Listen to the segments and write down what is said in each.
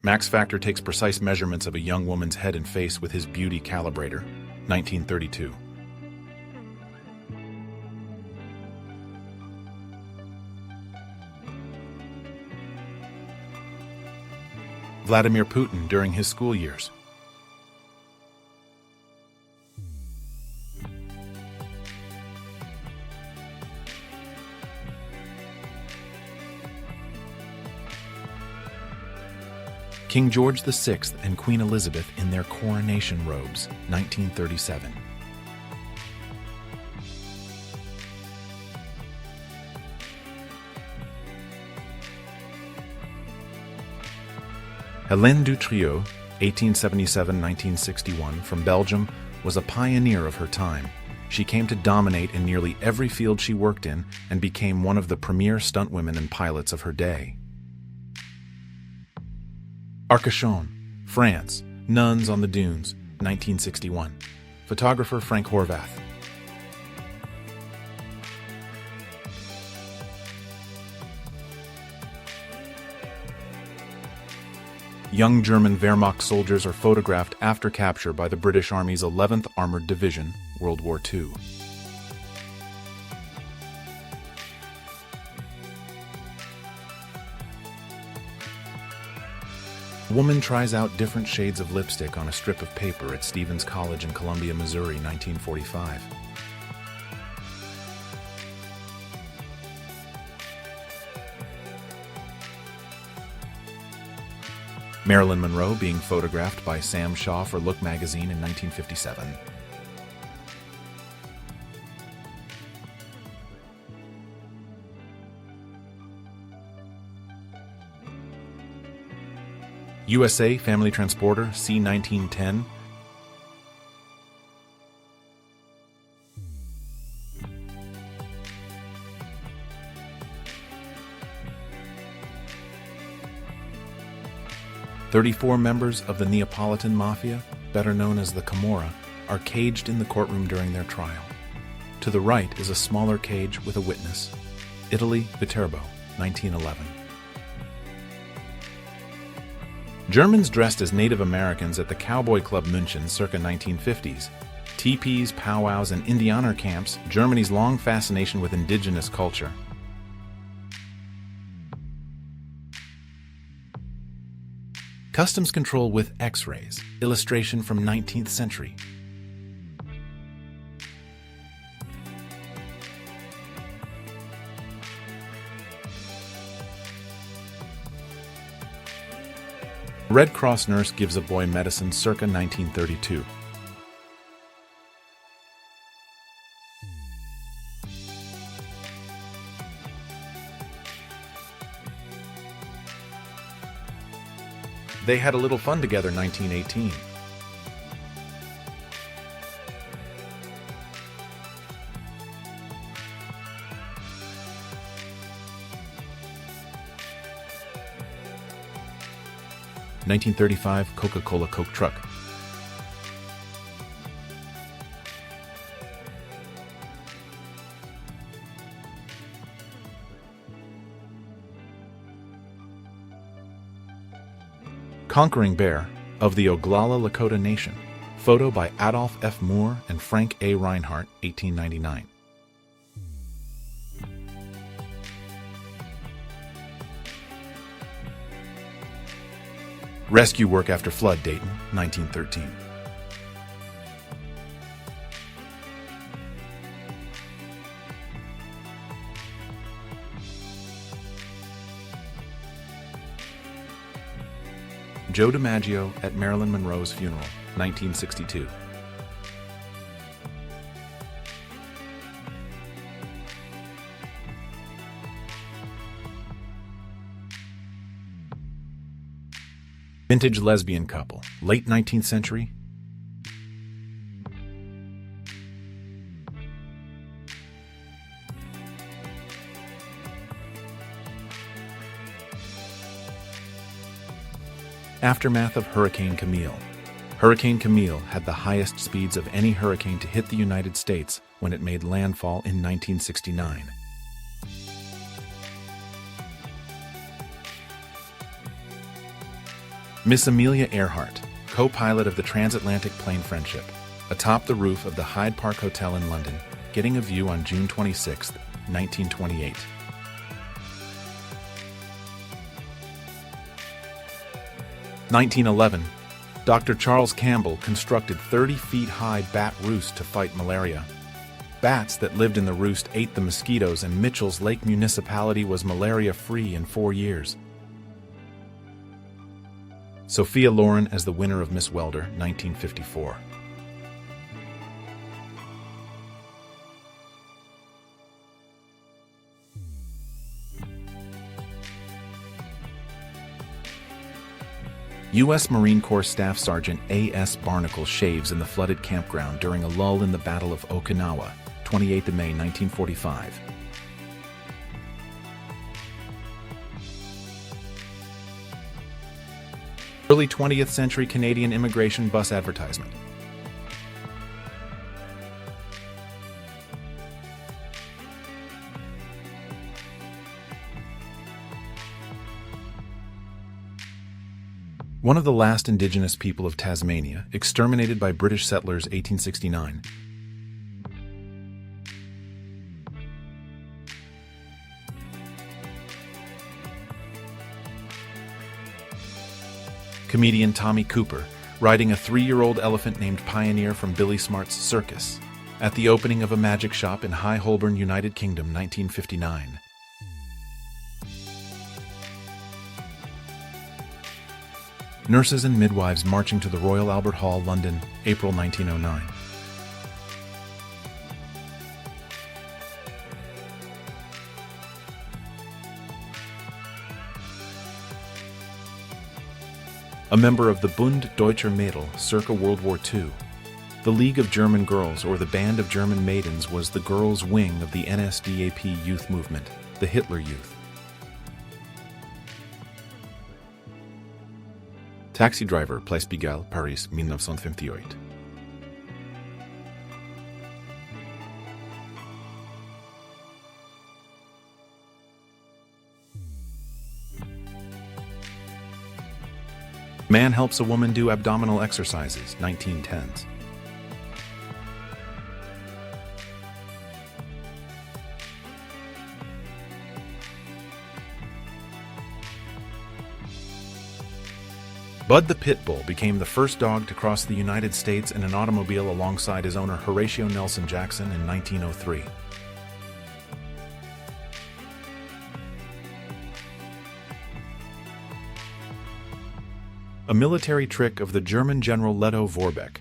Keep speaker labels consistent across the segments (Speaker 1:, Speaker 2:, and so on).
Speaker 1: Max Factor takes precise measurements of a young woman's head and face with his beauty calibrator, 1932. Vladimir Putin during his school years. King George VI and Queen Elizabeth in their coronation robes, 1937. Hélène Dutrieu, 1877–1961, from Belgium, was a pioneer of her time. She came to dominate in nearly every field she worked in and became one of the premier stuntwomen and pilots of her day. Arcachon, France, Nuns on the Dunes, 1961. Photographer Frank Horvath. Young German Wehrmacht soldiers are photographed after capture by the British Army's 11th Armored Division, World War II. A woman tries out different shades of lipstick on a strip of paper at Stevens College in Columbia, Missouri, 1945. Marilyn Monroe being photographed by Sam Shaw for Look magazine in 1957. USA Family Transporter C-1910. "34 members of the Neapolitan Mafia, better known as the Camorra, are caged in the courtroom during their trial. To the right is a smaller cage with a witness. Italy, Viterbo, 1911. Germans dressed as Native Americans at the Cowboy Club München circa 1950s. Teepees, powwows, and Indianer camps, Germany's long fascination with indigenous culture. Customs control with X-rays, illustration from 19th century. Red Cross nurse gives a boy medicine circa 1932. They had a little fun together, 1918. (1935) Coca-Cola Coke truck. Conquering Bear of the Oglala Lakota Nation. Photo by Adolph F. Moore and Frank A. Reinhardt, 1899. Rescue work after flood, Dayton, 1913. Joe DiMaggio at Marilyn Monroe's funeral, 1962. Vintage lesbian couple, late 19th century. Aftermath of Hurricane Camille. Hurricane Camille had the highest speeds of any hurricane to hit the United States when it made landfall in 1969. Miss Amelia Earhart, co-pilot of the transatlantic plane Friendship, atop the roof of the Hyde Park Hotel in London, getting a view on June 26, 1928. (1911) Dr. Charles Campbell constructed 30-feet-high bat roost to fight malaria. Bats that lived in the roost ate the mosquitoes, and Mitchell's Lake municipality was malaria-free in 4 years. Sophia Loren as the winner of Miss Welder, 1954. U.S. Marine Corps Staff Sergeant A.S. Barnacle shaves in the flooded campground during a lull in the Battle of Okinawa, 28 May 1945. Early 20th century Canadian immigration bus advertisement. One of the last indigenous people of Tasmania, exterminated by British settlers 1869. Comedian Tommy Cooper, riding a 3-year-old elephant named Pioneer from Billy Smart's circus, at the opening of a magic shop in High Holborn, United Kingdom, 1959. Nurses and midwives marching to the Royal Albert Hall, London, April 1909. A member of the Bund Deutscher Mädel circa World War II. The League of German Girls, or the Band of German Maidens, was the girls' wing of the NSDAP youth movement, the Hitler Youth. Taxi driver, Place Pigalle, Paris, 1958. Man helps a woman do abdominal exercises, 1910s. Bud the Pit Bull became the first dog to cross the United States in an automobile alongside his owner Horatio Nelson Jackson in 1903. A military trick of the German General Leto Vorbeck.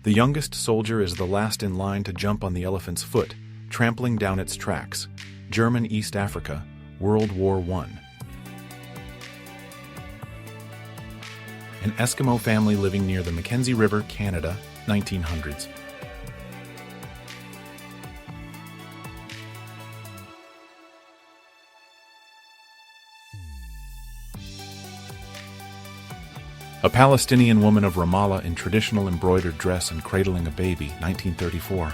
Speaker 1: The youngest soldier is the last in line to jump on the elephant's foot, trampling down its tracks. German East Africa, World War I. An Eskimo family living near the Mackenzie River, Canada, 1900s. A Palestinian woman of Ramallah in traditional embroidered dress and cradling a baby, 1934.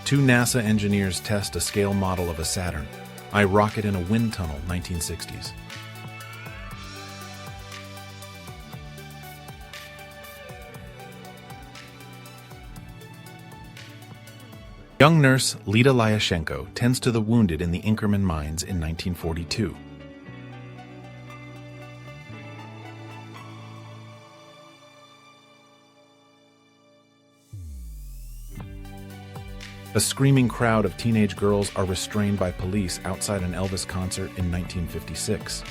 Speaker 1: Two NASA engineers test a scale model of a Saturn I rocket in a wind tunnel, 1960s. Young nurse Lida Lyashenko tends to the wounded in the Inkerman mines in 1942. A screaming crowd of teenage girls are restrained by police outside an Elvis concert in 1956.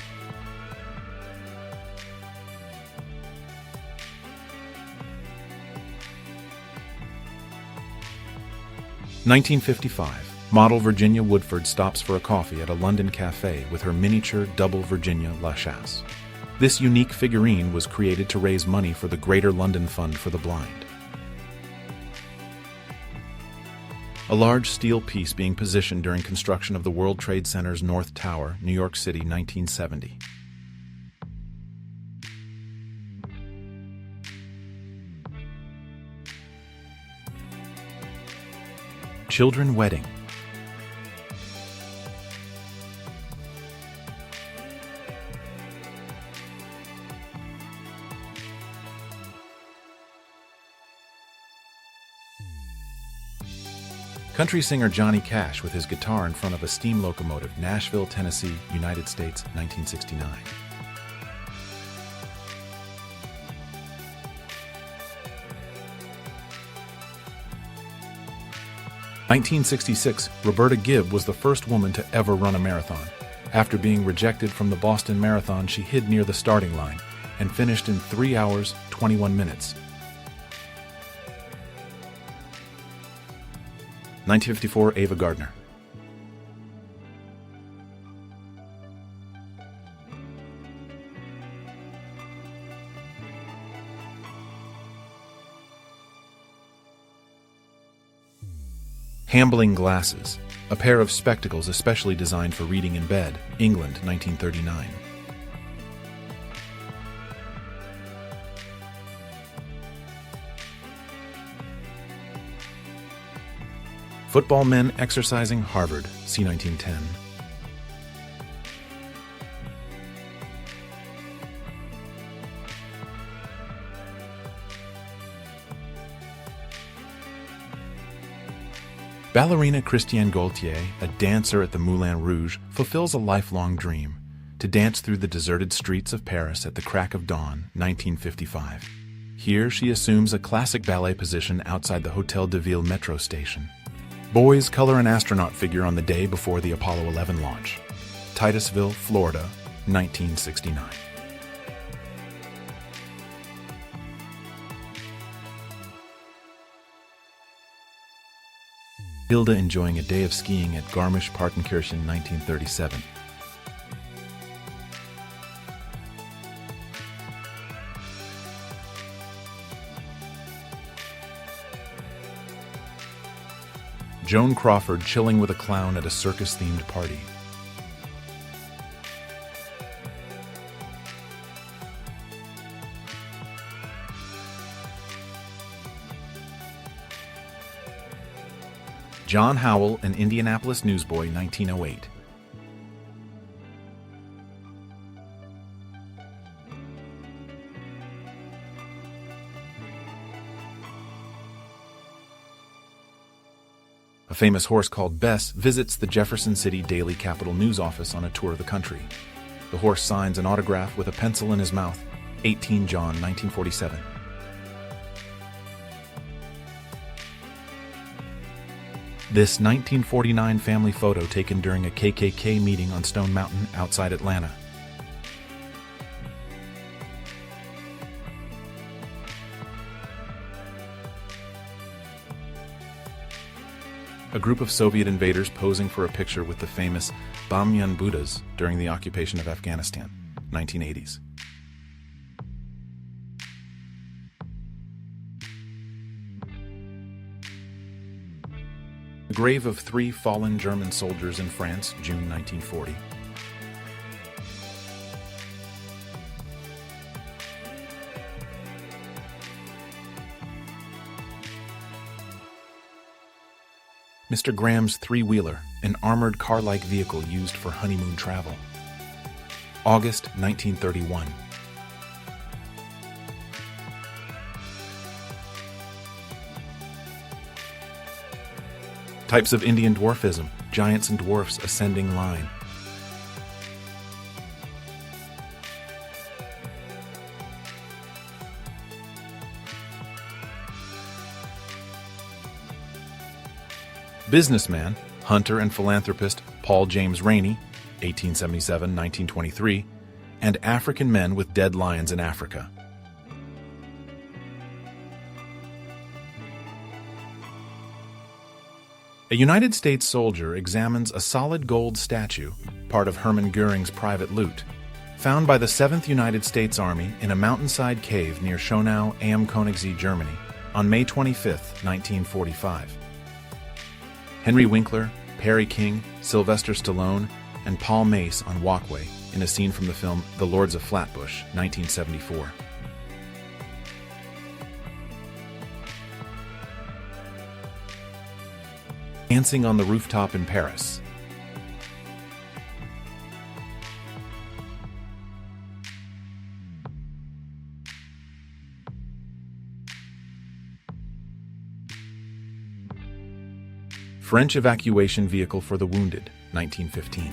Speaker 1: (1955) Model Virginia Woodford stops for a coffee at a London cafe with her miniature double Virginia La Chasse. This unique figurine was created to raise money for the Greater London Fund for the Blind. A large steel piece being positioned during construction of the World Trade Center's North Tower, New York City, 1970. Children wedding. Country singer Johnny Cash with his guitar in front of a steam locomotive, Nashville, Tennessee, United States, 1969. 1966, Roberta Gibb was the first woman to ever run a marathon. After being rejected from the Boston Marathon, she hid near the starting line and finished in 3 hours, 21 minutes. 1954, Ava Gardner. Hambling glasses, a pair of spectacles especially designed for reading in bed, England, 1939. Football men exercising, Harvard, c. 1910. Ballerina Christiane Gaultier, a dancer at the Moulin Rouge, fulfills a lifelong dream: to dance through the deserted streets of Paris at the crack of dawn, 1955. Here she assumes a classic ballet position outside the Hôtel de Ville metro station. Boys color an astronaut figure on the day before the Apollo 11 launch. Titusville, Florida, 1969. Hilda enjoying a day of skiing at Garmisch-Partenkirchen, 1937. Joan Crawford chilling with a clown at a circus-themed party. John Howell, an Indianapolis newsboy, 1908. A famous horse called Bess visits the Jefferson City Daily Capital News office on a tour of the country. The horse signs an autograph with a pencil in his mouth. 18 John, 1947. This 1949 family photo taken during a KKK meeting on Stone Mountain outside Atlanta. A group of Soviet invaders posing for a picture with the famous Bamyan Buddhas during the occupation of Afghanistan, 1980s. The grave of 3 fallen German soldiers in France, June 1940. Mr. Graham's three-wheeler, an armored car-like vehicle used for honeymoon travel. August 1931. Types of Indian dwarfism, giants and dwarfs ascending line. Businessman, hunter and philanthropist Paul James Rainey, 1877-1923, and African men with dead lions in Africa. A United States soldier examines a solid gold statue, part of Hermann Göring's private loot, found by the 7th United States Army in a mountainside cave near Schönau am Königssee, Germany, on May 25, 1945. Henry Winkler, Perry King, Sylvester Stallone, and Paul Mace on walkway in a scene from the film The Lords of Flatbush, 1974. Dancing on the rooftop in Paris. French evacuation vehicle for the wounded, 1915.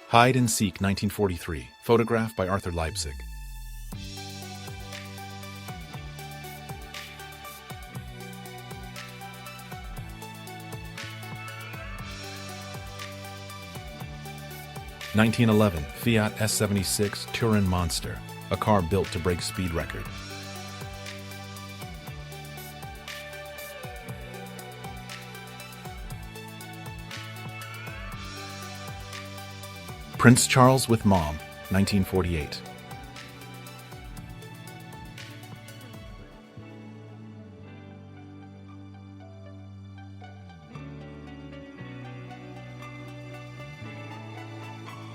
Speaker 1: Hide and Seek, 1943. Photograph by Arthur Leipzig. (1911) Fiat S76 Touran Monster, a car built to break speed record. Prince Charles with Mom, 1948.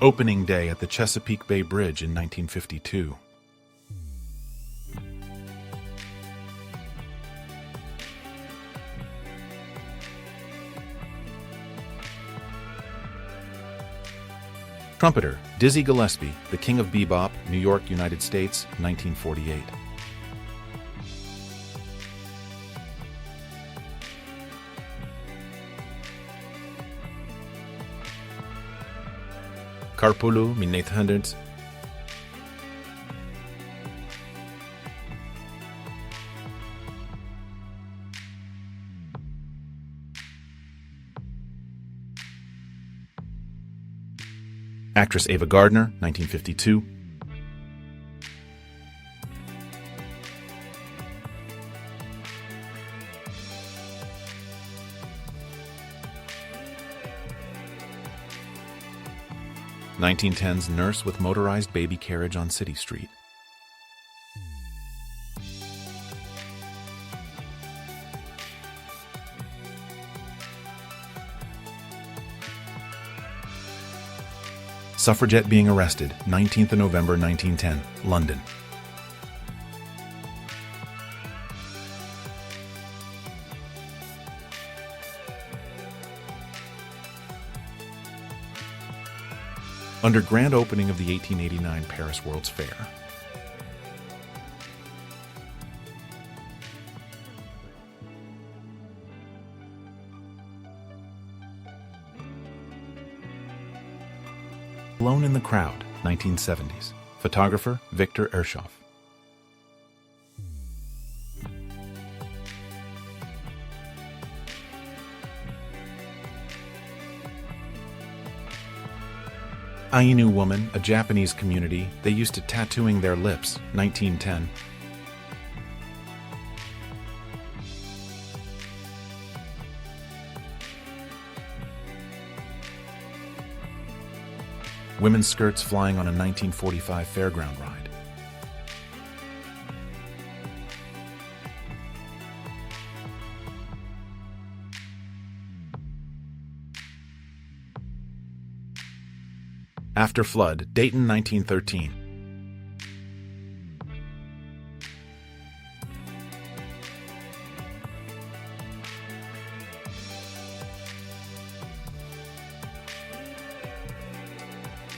Speaker 1: Opening day at the Chesapeake Bay Bridge in 1952. Trumpeter, Dizzy Gillespie, the King of Bebop, New York, United States, 1948. Carpulu, 1900. Actress Ava Gardner, 1952. (1910s) nurse with motorized baby carriage on City Street. Suffragette being arrested, 19th of November 1910, London. Under grand opening of the 1889 Paris World's Fair. Alone in the Crowd, 1970s. Photographer, Victor Ershoff. Ainu woman, a Japanese community, they used to tattooing their lips, 1910. Women's skirts flying on a 1945 fairground ride. After flood, Dayton, 1913.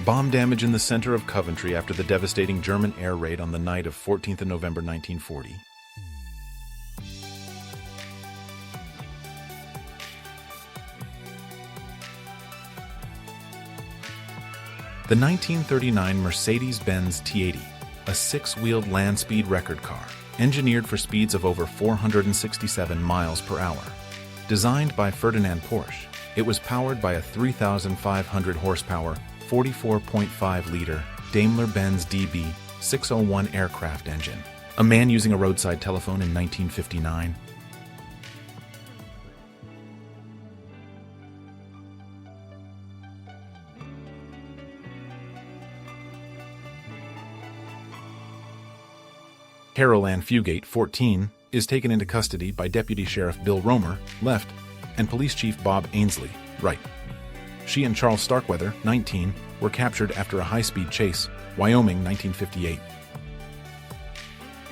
Speaker 1: Bomb damage in the center of Coventry after the devastating German air raid on the night of 14th of November 1940. The 1939 Mercedes-Benz T80, a six-wheeled land speed record car, engineered for speeds of over 467 miles per hour. Designed by Ferdinand Porsche, it was powered by a 3,500 horsepower, 44.5-liter Daimler-Benz DB601 aircraft engine. A man using a roadside telephone in 1959. Carol Ann Fugate, 14, is taken into custody by Deputy Sheriff Bill Romer, left, and Police Chief Bob Ainsley, right. She and Charles Starkweather, 19, were captured after a high-speed chase, Wyoming, 1958.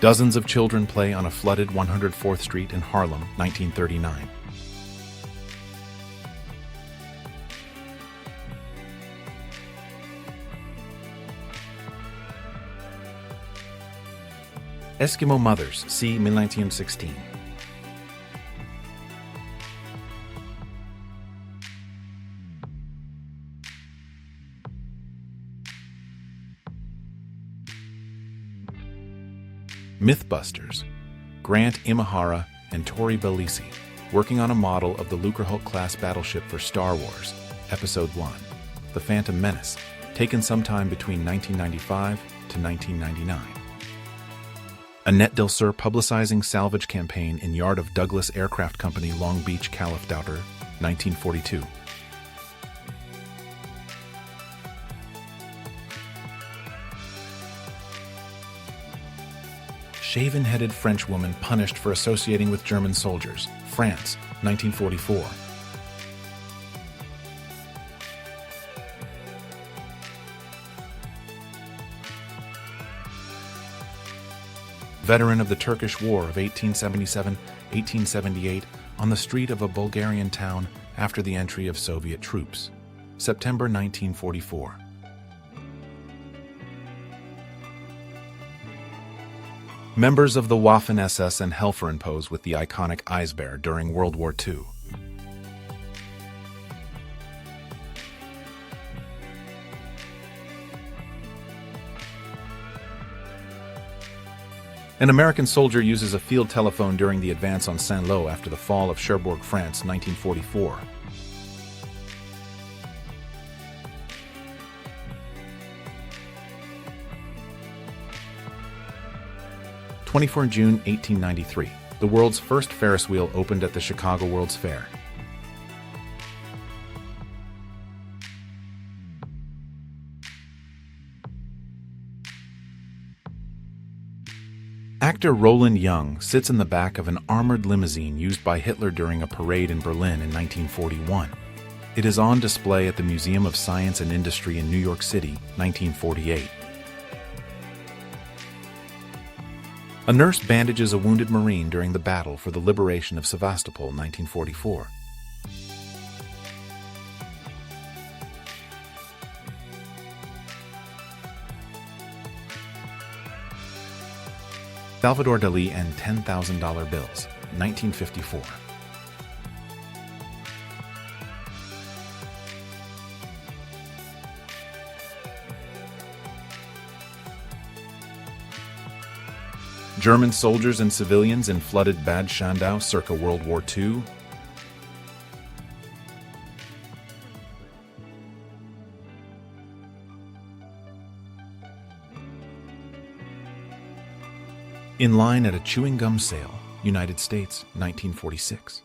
Speaker 1: Dozens of children play on a flooded 104th Street in Harlem, 1939. Eskimo Mothers, c. 1916. Mythbusters, Grant Imahara and Tori Bellisi, working on a model of the Lucrehulk-class battleship for Star Wars, Episode 1, The Phantom Menace, taken sometime between 1995 to 1999. Annette Dilser publicizing salvage campaign in yard of Douglas Aircraft Company, Long Beach, California, 1942. Shaven-headed French woman punished for associating with German soldiers, France, 1944. Veteran of the Turkish War of 1877-1878 on the street of a Bulgarian town after the entry of Soviet troops, September 1944. Members of the Waffen-SS and Helferin pose with the iconic Eisbär during World War II. An American soldier uses a field telephone during the advance on Saint-Lô after the fall of Cherbourg, France, 1944. June 1893, the world's first Ferris wheel opened at the Chicago World's Fair. Actor Roland Young sits in the back of an armored limousine used by Hitler during a parade in Berlin in 1941. It is on display at the Museum of Science and Industry in New York City, 1948. A nurse bandages a wounded Marine during the battle for the liberation of Sevastopol, 1944. Salvador Dali and $10,000 bills, 1954. German soldiers and civilians in flooded Bad Schandau circa World War II. In line at a chewing gum sale, United States, 1946.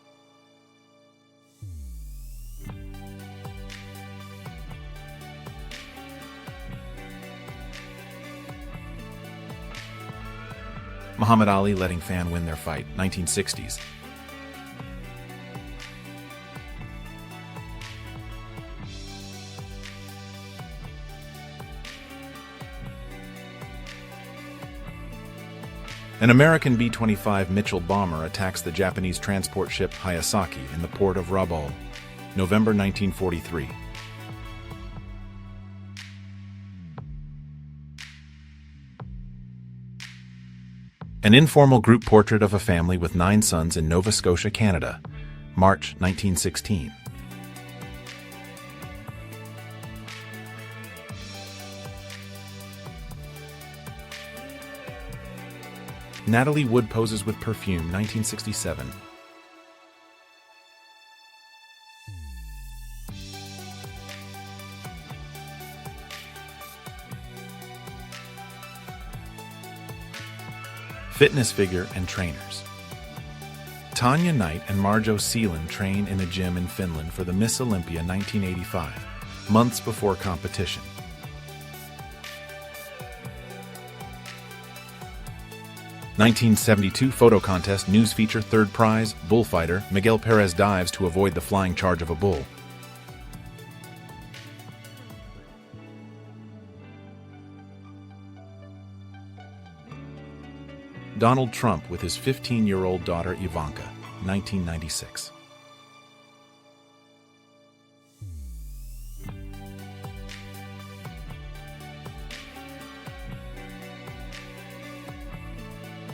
Speaker 1: Muhammad Ali letting fan win their fight, 1960s. An American B-25 Mitchell bomber attacks the Japanese transport ship Hayasaki in the port of Rabaul, November 1943. An informal group portrait of a family with 9 sons in Nova Scotia, Canada, March 1916. Natalie Wood poses with perfume, 1967. Fitness figure and trainers. Tanya Knight and Marjo Seelan train in a gym in Finland for the Miss Olympia 1985, months before competition. (1972) photo contest news feature, third prize, bullfighter Miguel Perez dives to avoid the flying charge of a bull. Donald Trump with his 15-year-old daughter Ivanka, 1996.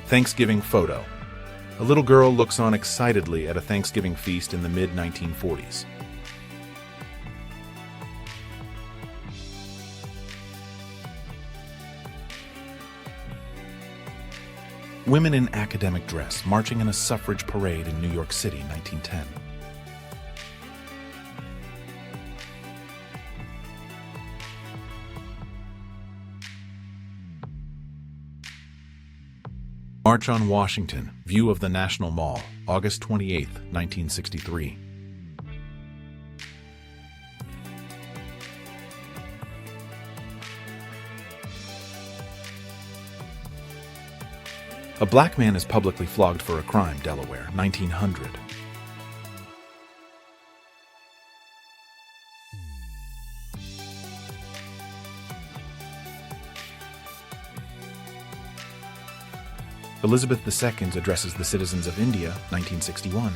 Speaker 1: Thanksgiving photo. A little girl looks on excitedly at a Thanksgiving feast in the mid-1940s. Women in academic dress marching in a suffrage parade in New York City, 1910. March on Washington, view of the National Mall, August 28, 1963. A black man is publicly flogged for a crime, Delaware, 1900. Elizabeth II addresses the citizens of India, 1961.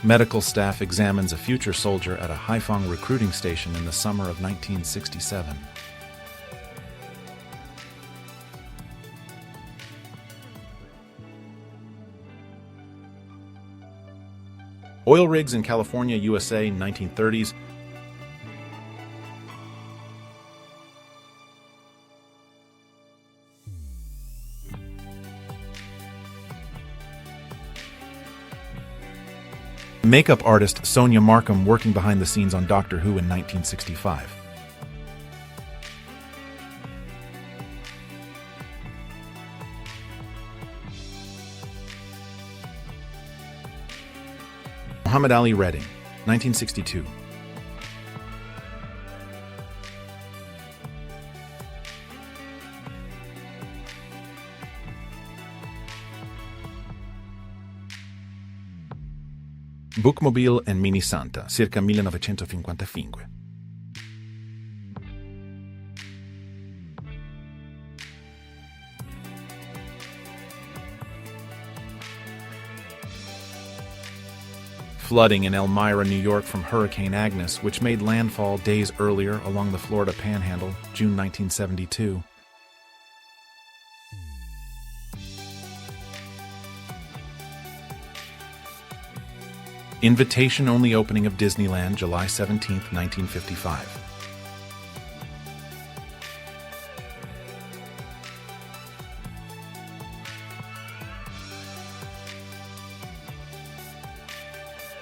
Speaker 1: Medical staff examines a future soldier at a Haiphong recruiting station in the summer of 1967. Oil rigs in California, USA, 1930s. Makeup artist Sonia Markham working behind the scenes on Doctor Who in 1965. Muhammad Ali Redding, 1962. Bookmobile and Mini Santa, circa 1955. Flooding in Elmira, New York from Hurricane Agnes, which made landfall days earlier along the Florida Panhandle, June 1972. Invitation-only opening of Disneyland, July 17, 1955.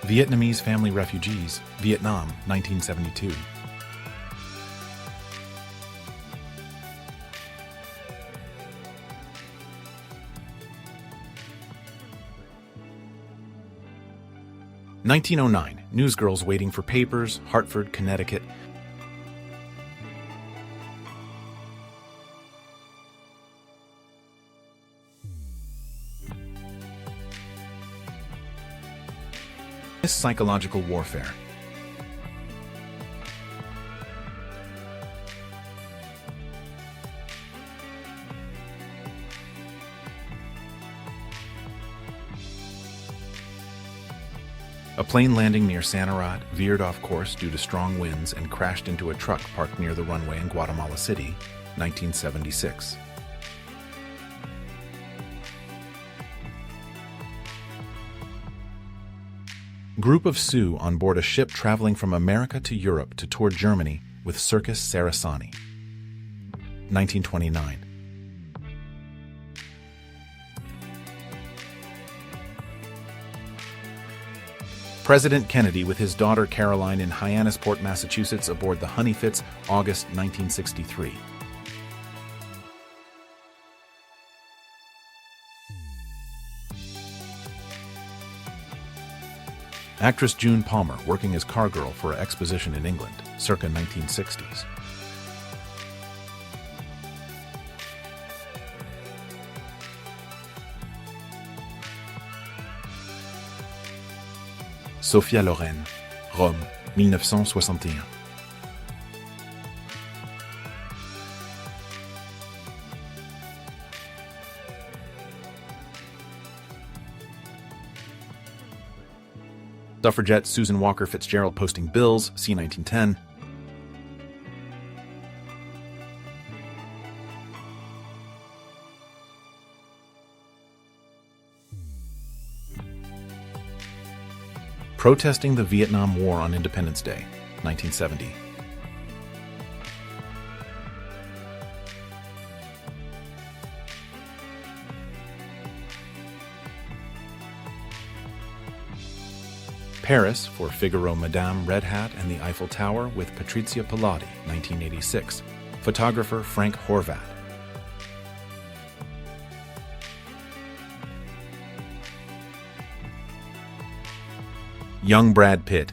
Speaker 1: Vietnamese family refugees, Vietnam, 1972. (1909) Newsgirls waiting for papers, Hartford, Connecticut. Psychological warfare. A plane landing near Sanarate veered off course due to strong winds and crashed into a truck parked near the runway in Guatemala City, 1976. Group of Sioux on board a ship traveling from America to Europe to tour Germany with Circus Sarasani. 1929. President Kennedy with his daughter Caroline in Hyannisport, Massachusetts aboard the Honeyfitz, August 1963. Actress June Palmer working as car girl for an exposition in England, circa 1960s. Sophia Loren, Rome, 1961. Suffragette Susan Walker Fitzgerald posting bills, c. 1910. Protesting the Vietnam War on Independence Day, 1970. Paris for Figaro Madame Red Hat and the Eiffel Tower with Patrizia Pilati, 1986. Photographer Frank Horvath. Young Brad Pitt,